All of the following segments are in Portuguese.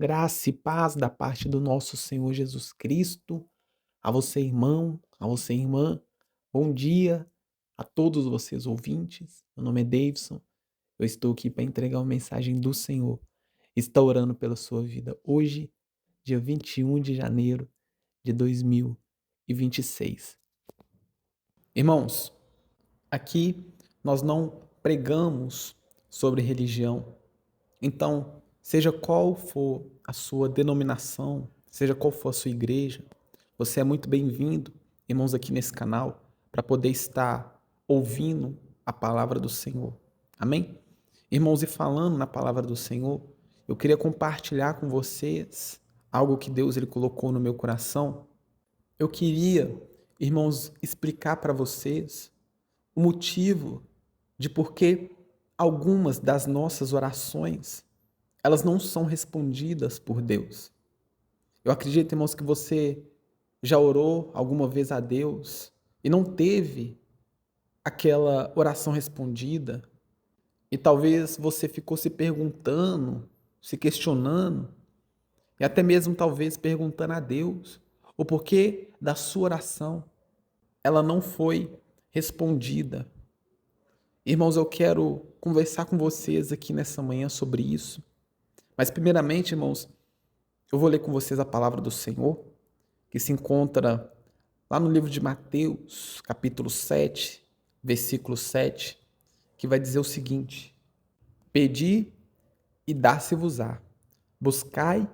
Graça e paz da parte do nosso Senhor Jesus Cristo. A você, irmão, a você, irmã. Bom dia a todos vocês ouvintes. Meu nome é Davidson. Eu estou aqui para entregar uma mensagem do Senhor. Está orando pela sua vida hoje, dia 21 de janeiro de 2026. Irmãos, aqui nós não pregamos sobre religião. Então, seja qual for a sua denominação, seja qual for a sua igreja, você é muito bem-vindo, irmãos, aqui nesse canal, para poder estar ouvindo a palavra do Senhor. Amém? Irmãos, e falando na palavra do Senhor, eu queria compartilhar com vocês algo que Deus ele colocou no meu coração. Eu queria, irmãos, explicar para vocês o motivo de por que algumas das nossas orações elas não são respondidas por Deus. Eu acredito, irmãos, que você já orou alguma vez a Deus e não teve aquela oração respondida, e talvez você ficou se perguntando, se questionando, e até mesmo talvez perguntando a Deus o porquê da sua oração ela não foi respondida. Irmãos, eu quero conversar com vocês aqui nessa manhã sobre isso. Mas primeiramente, irmãos, eu vou ler com vocês a palavra do Senhor, que se encontra lá no livro de Mateus, capítulo 7, versículo 7, que vai dizer o seguinte: Pedi e dar-se-vos-á, buscai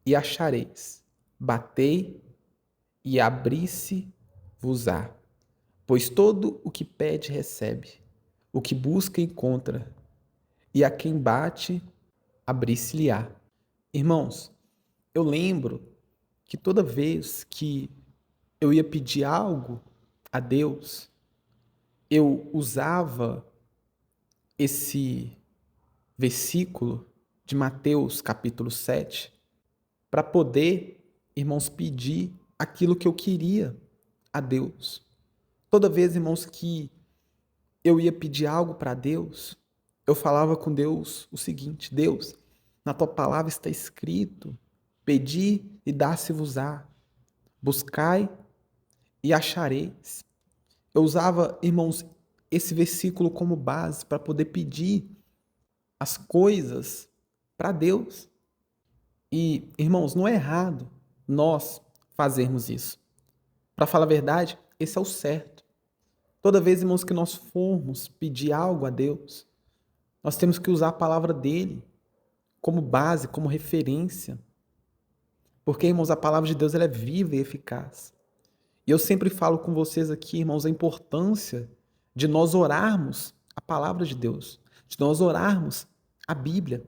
e achareis, batei e abri-se-vos-á. Pois todo o que pede recebe, o que busca encontra, e a quem bate, abrir-se-lhe-á. Irmãos, eu lembro que toda vez que eu ia pedir algo a Deus, eu usava esse versículo de Mateus capítulo 7 para poder, irmãos, pedir aquilo que eu queria a Deus. Toda vez, irmãos, que eu ia pedir algo para Deus, eu falava com Deus o seguinte: Deus, na tua palavra está escrito: pedi e dá-se-vos-á, buscai e achareis. Eu usava, irmãos, esse versículo como base para poder pedir as coisas para Deus. E, irmãos, não é errado nós fazermos isso. Para falar a verdade, esse é o certo. Toda vez, irmãos, que nós formos pedir algo a Deus, nós temos que usar a palavra dele como base, como referência. Porque, irmãos, a palavra de Deus ela é viva e eficaz. E eu sempre falo com vocês aqui, irmãos, a importância de nós orarmos a palavra de Deus, de nós orarmos a Bíblia.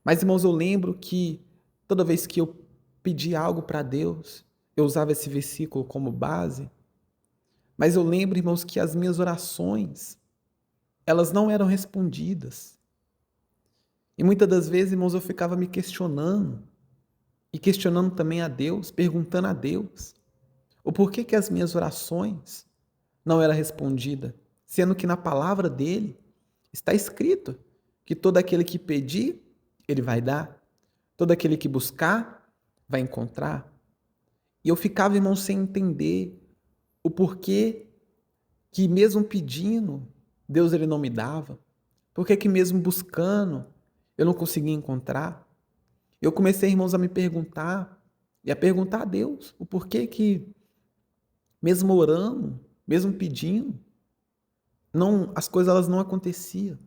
Mas, irmãos, eu lembro que toda vez que eu pedi algo para Deus, eu usava esse versículo como base. Mas eu lembro, irmãos, que as minhas orações, elas não eram respondidas. E muitas das vezes, irmãos, eu ficava me questionando e questionando também a Deus, perguntando a Deus o porquê que as minhas orações não eram respondidas, sendo que na palavra dele está escrito que todo aquele que pedir, ele vai dar, todo aquele que buscar, vai encontrar. E eu ficava, irmão, sem entender o porquê que mesmo pedindo, Deus ele não me dava, porquê que mesmo buscando, eu não conseguia encontrar. Eu comecei, irmãos, a me perguntar e a perguntar a Deus o porquê que mesmo orando, mesmo pedindo, não, as coisas elas não aconteciam.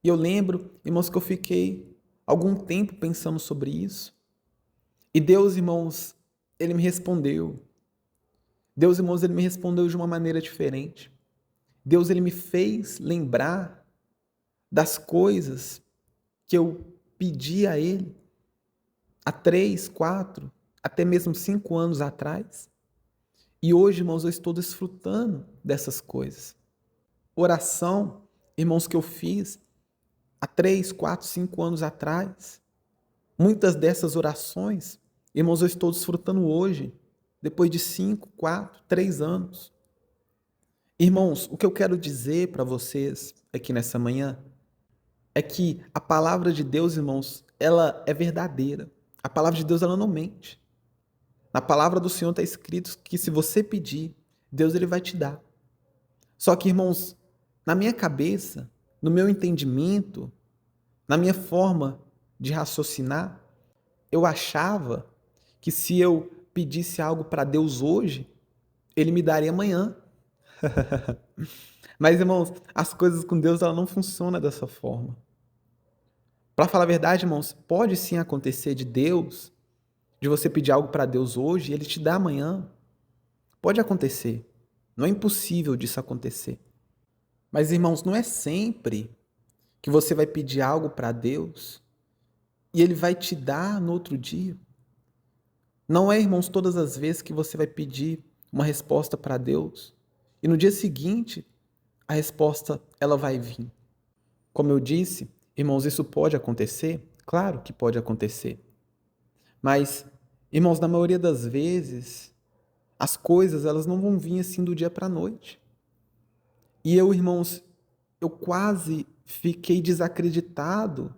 E eu lembro, irmãos, que eu fiquei algum tempo pensando sobre isso. E Deus, irmãos, ele me respondeu. Deus, irmãos, ele me respondeu de uma maneira diferente. Deus, ele me fez lembrar das coisas que eu pedi a ele há 3, 4, até mesmo 5 anos atrás. E hoje, irmãos, eu estou desfrutando dessas coisas. Oração, irmãos, que eu fiz há 3, 4, 5 anos atrás. Muitas dessas orações, irmãos, eu estou desfrutando hoje, depois de 5, 4, 3 anos. Irmãos, o que eu quero dizer para vocês aqui nessa manhã é que a palavra de Deus, irmãos, ela é verdadeira. A palavra de Deus, ela não mente. Na palavra do Senhor está escrito que se você pedir, Deus ele vai te dar. Só que, irmãos, na minha cabeça, no meu entendimento, na minha forma de raciocinar, eu achava que se eu pedisse algo para Deus hoje, ele me daria amanhã. Mas, irmãos, as coisas com Deus ela não funcionam dessa forma. Para falar a verdade, irmãos, pode sim acontecer de você pedir algo para Deus hoje e ele te dá amanhã. Pode acontecer. Não é impossível disso acontecer. Mas, irmãos, não é sempre que você vai pedir algo para Deus e ele vai te dar no outro dia. Não é, irmãos, todas as vezes que você vai pedir uma resposta para Deus e no dia seguinte a resposta ela vai vir. Como eu disse, irmãos, isso pode acontecer? Claro que pode acontecer. Mas, irmãos, na maioria das vezes, as coisas elas não vão vir assim do dia para a noite. E eu, irmãos, eu quase fiquei desacreditado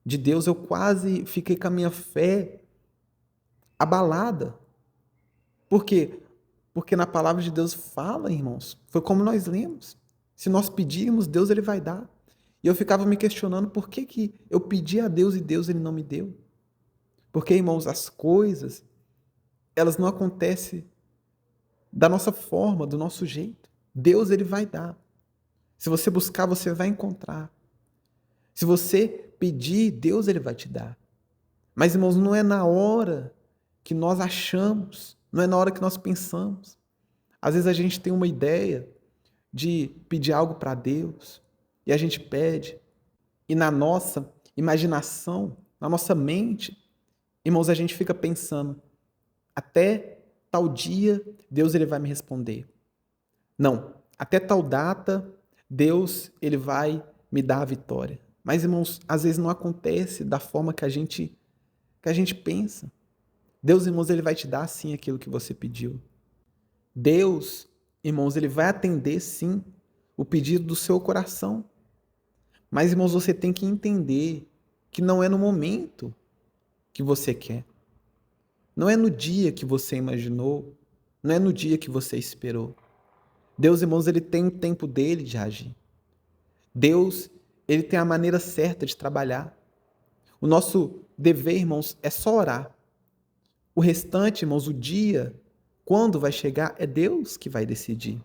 de Deus, eu quase fiquei com a minha fé abalada. Por quê? Porque na palavra de Deus fala, irmãos, foi como nós lemos. Se nós pedirmos, Deus ele vai dar. E eu ficava me questionando por que eu pedi a Deus e Deus ele não me deu. Porque, irmãos, as coisas, elas não acontecem da nossa forma, do nosso jeito. Deus ele vai dar. Se você buscar, você vai encontrar. Se você pedir, Deus ele vai te dar. Mas, irmãos, não é na hora que nós achamos, não é na hora que nós pensamos. Às vezes a gente tem uma ideia de pedir algo para Deus e a gente pede. E na nossa imaginação, na nossa mente, irmãos, a gente fica pensando, até tal dia Deus ele vai me responder. Não, até tal data Deus ele vai me dar a vitória. Mas, irmãos, às vezes não acontece da forma que a gente pensa. Deus, irmãos, ele vai te dar sim aquilo que você pediu. Deus, irmãos, ele vai atender sim o pedido do seu coração. Mas, irmãos, você tem que entender que não é no momento que você quer. Não é no dia que você imaginou, não é no dia que você esperou. Deus, irmãos, ele tem o tempo dele de agir. Deus, ele tem a maneira certa de trabalhar. O nosso dever, irmãos, é só orar. O restante, irmãos, o dia, quando vai chegar, é Deus que vai decidir.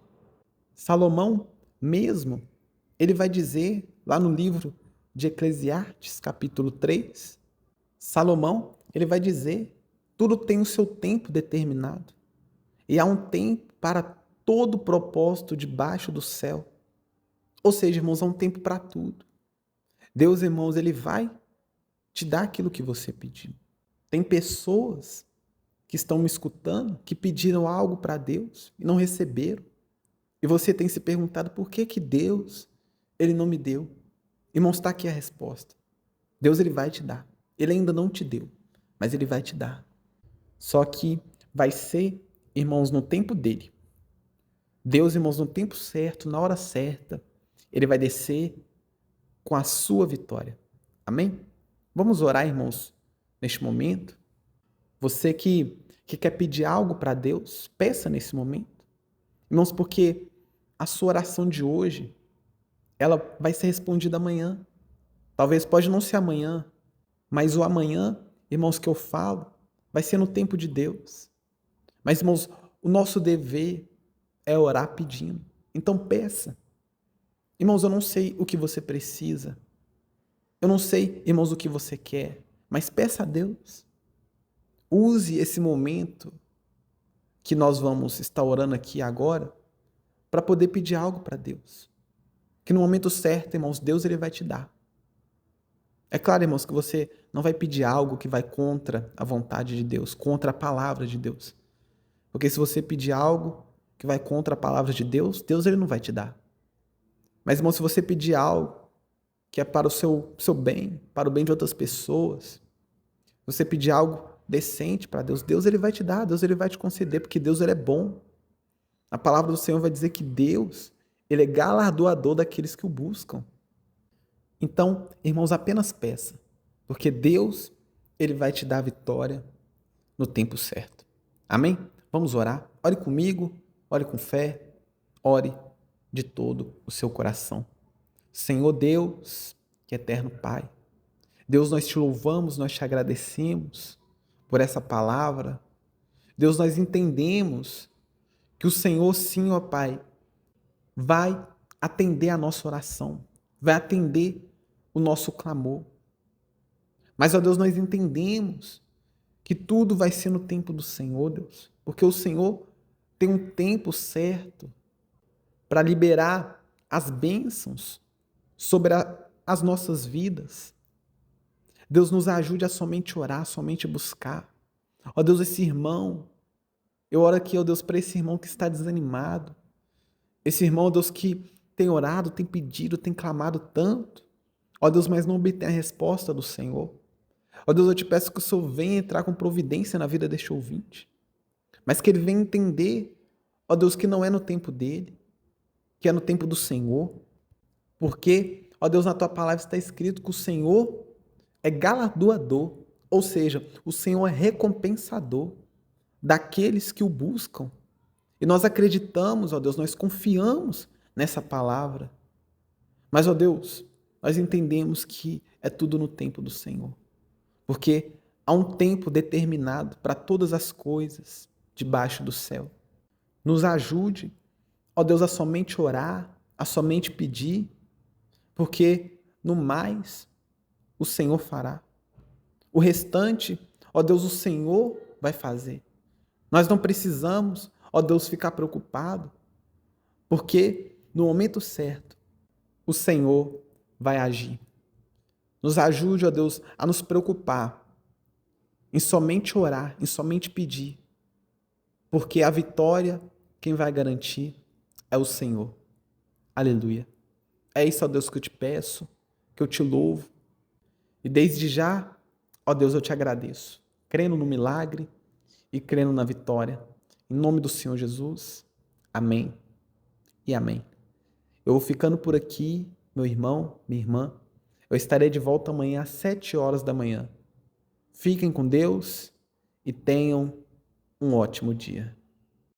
Salomão mesmo, ele vai dizer lá no livro de Eclesiastes, capítulo 3, Salomão, ele vai dizer, tudo tem o seu tempo determinado. E há um tempo para todo propósito debaixo do céu. Ou seja, irmãos, há um tempo para tudo. Deus, irmãos, ele vai te dar aquilo que você pediu. Tem pessoas que estão me escutando que pediram algo para Deus e não receberam. E você tem se perguntado por que Deus ele não me deu. Irmãos, está aqui a resposta. Deus ele vai te dar. Ele ainda não te deu, mas ele vai te dar. Só que vai ser, irmãos, no tempo dele. Deus, irmãos, no tempo certo, na hora certa, ele vai descer com a sua vitória. Amém? Vamos orar, irmãos, neste momento. Você que quer pedir algo para Deus, peça nesse momento. Irmãos, porque a sua oração de hoje, ela vai ser respondida amanhã. Talvez pode não ser amanhã, mas o amanhã, irmãos, que eu falo, vai ser no tempo de Deus. Mas, irmãos, o nosso dever é orar pedindo. Então peça. Irmãos, eu não sei o que você precisa. Eu não sei, irmãos, o que você quer, mas peça a Deus. Use esse momento que nós vamos estar orando aqui agora para poder pedir algo para Deus. Que no momento certo, irmãos, Deus ele vai te dar. É claro, irmãos, que você não vai pedir algo que vai contra a vontade de Deus, contra a palavra de Deus. Porque se você pedir algo que vai contra a palavra de Deus, Deus ele não vai te dar. Mas, irmão, se você pedir algo que é para o seu bem, para o bem de outras pessoas, você pedir algo decente para Deus, Deus ele vai te dar, Deus ele vai te conceder, porque Deus ele é bom. A palavra do Senhor vai dizer que Deus ele é galardoador daqueles que o buscam. Então, irmãos, apenas peça, porque Deus Ele vai te dar a vitória no tempo certo. Amém? Vamos orar. Ore comigo, ore com fé, ore de todo o seu coração. Senhor Deus, que é eterno Pai, Deus, nós te louvamos, nós te agradecemos por essa palavra. Deus, nós entendemos que o Senhor, sim, ó Pai, vai atender a nossa oração, vai atender o nosso clamor. Mas, ó Deus, nós entendemos que tudo vai ser no tempo do Senhor, Deus, porque o Senhor tem um tempo certo para liberar as bênçãos sobre as nossas vidas. Deus, nos ajude a somente orar, somente buscar. Ó Deus, esse irmão, eu oro aqui, ó Deus, para esse irmão que está desanimado. Esse irmão, ó Deus, que tem orado, tem pedido, tem clamado tanto. Ó Deus, mas não obtém a resposta do Senhor. Ó Deus, eu te peço que o Senhor venha entrar com providência na vida deste ouvinte. Mas que ele venha entender, ó Deus, que não é no tempo dele, que é no tempo do Senhor. Porque, ó Deus, na tua palavra está escrito que o Senhor é galardoador, ou seja, o Senhor é recompensador daqueles que o buscam. E nós acreditamos, ó Deus, nós confiamos nessa palavra. Mas, ó Deus, nós entendemos que é tudo no tempo do Senhor. Porque há um tempo determinado para todas as coisas debaixo do céu. Nos ajude, ó Deus, a somente orar, a somente pedir, porque no mais o Senhor fará. O restante, ó Deus, o Senhor vai fazer. Nós não precisamos, ó Deus, ficar preocupado, porque no momento certo o Senhor vai agir. Nos ajude, ó Deus, a nos preocupar em somente orar, em somente pedir, porque a vitória, quem vai garantir é o Senhor. Aleluia. É isso, ó Deus, que eu te peço, que eu te louvo. E desde já, ó Deus, eu te agradeço, crendo no milagre e crendo na vitória. Em nome do Senhor Jesus, amém e amém. Eu vou ficando por aqui, meu irmão, minha irmã. Eu estarei de volta amanhã às 7 horas da manhã. Fiquem com Deus e tenham um ótimo dia.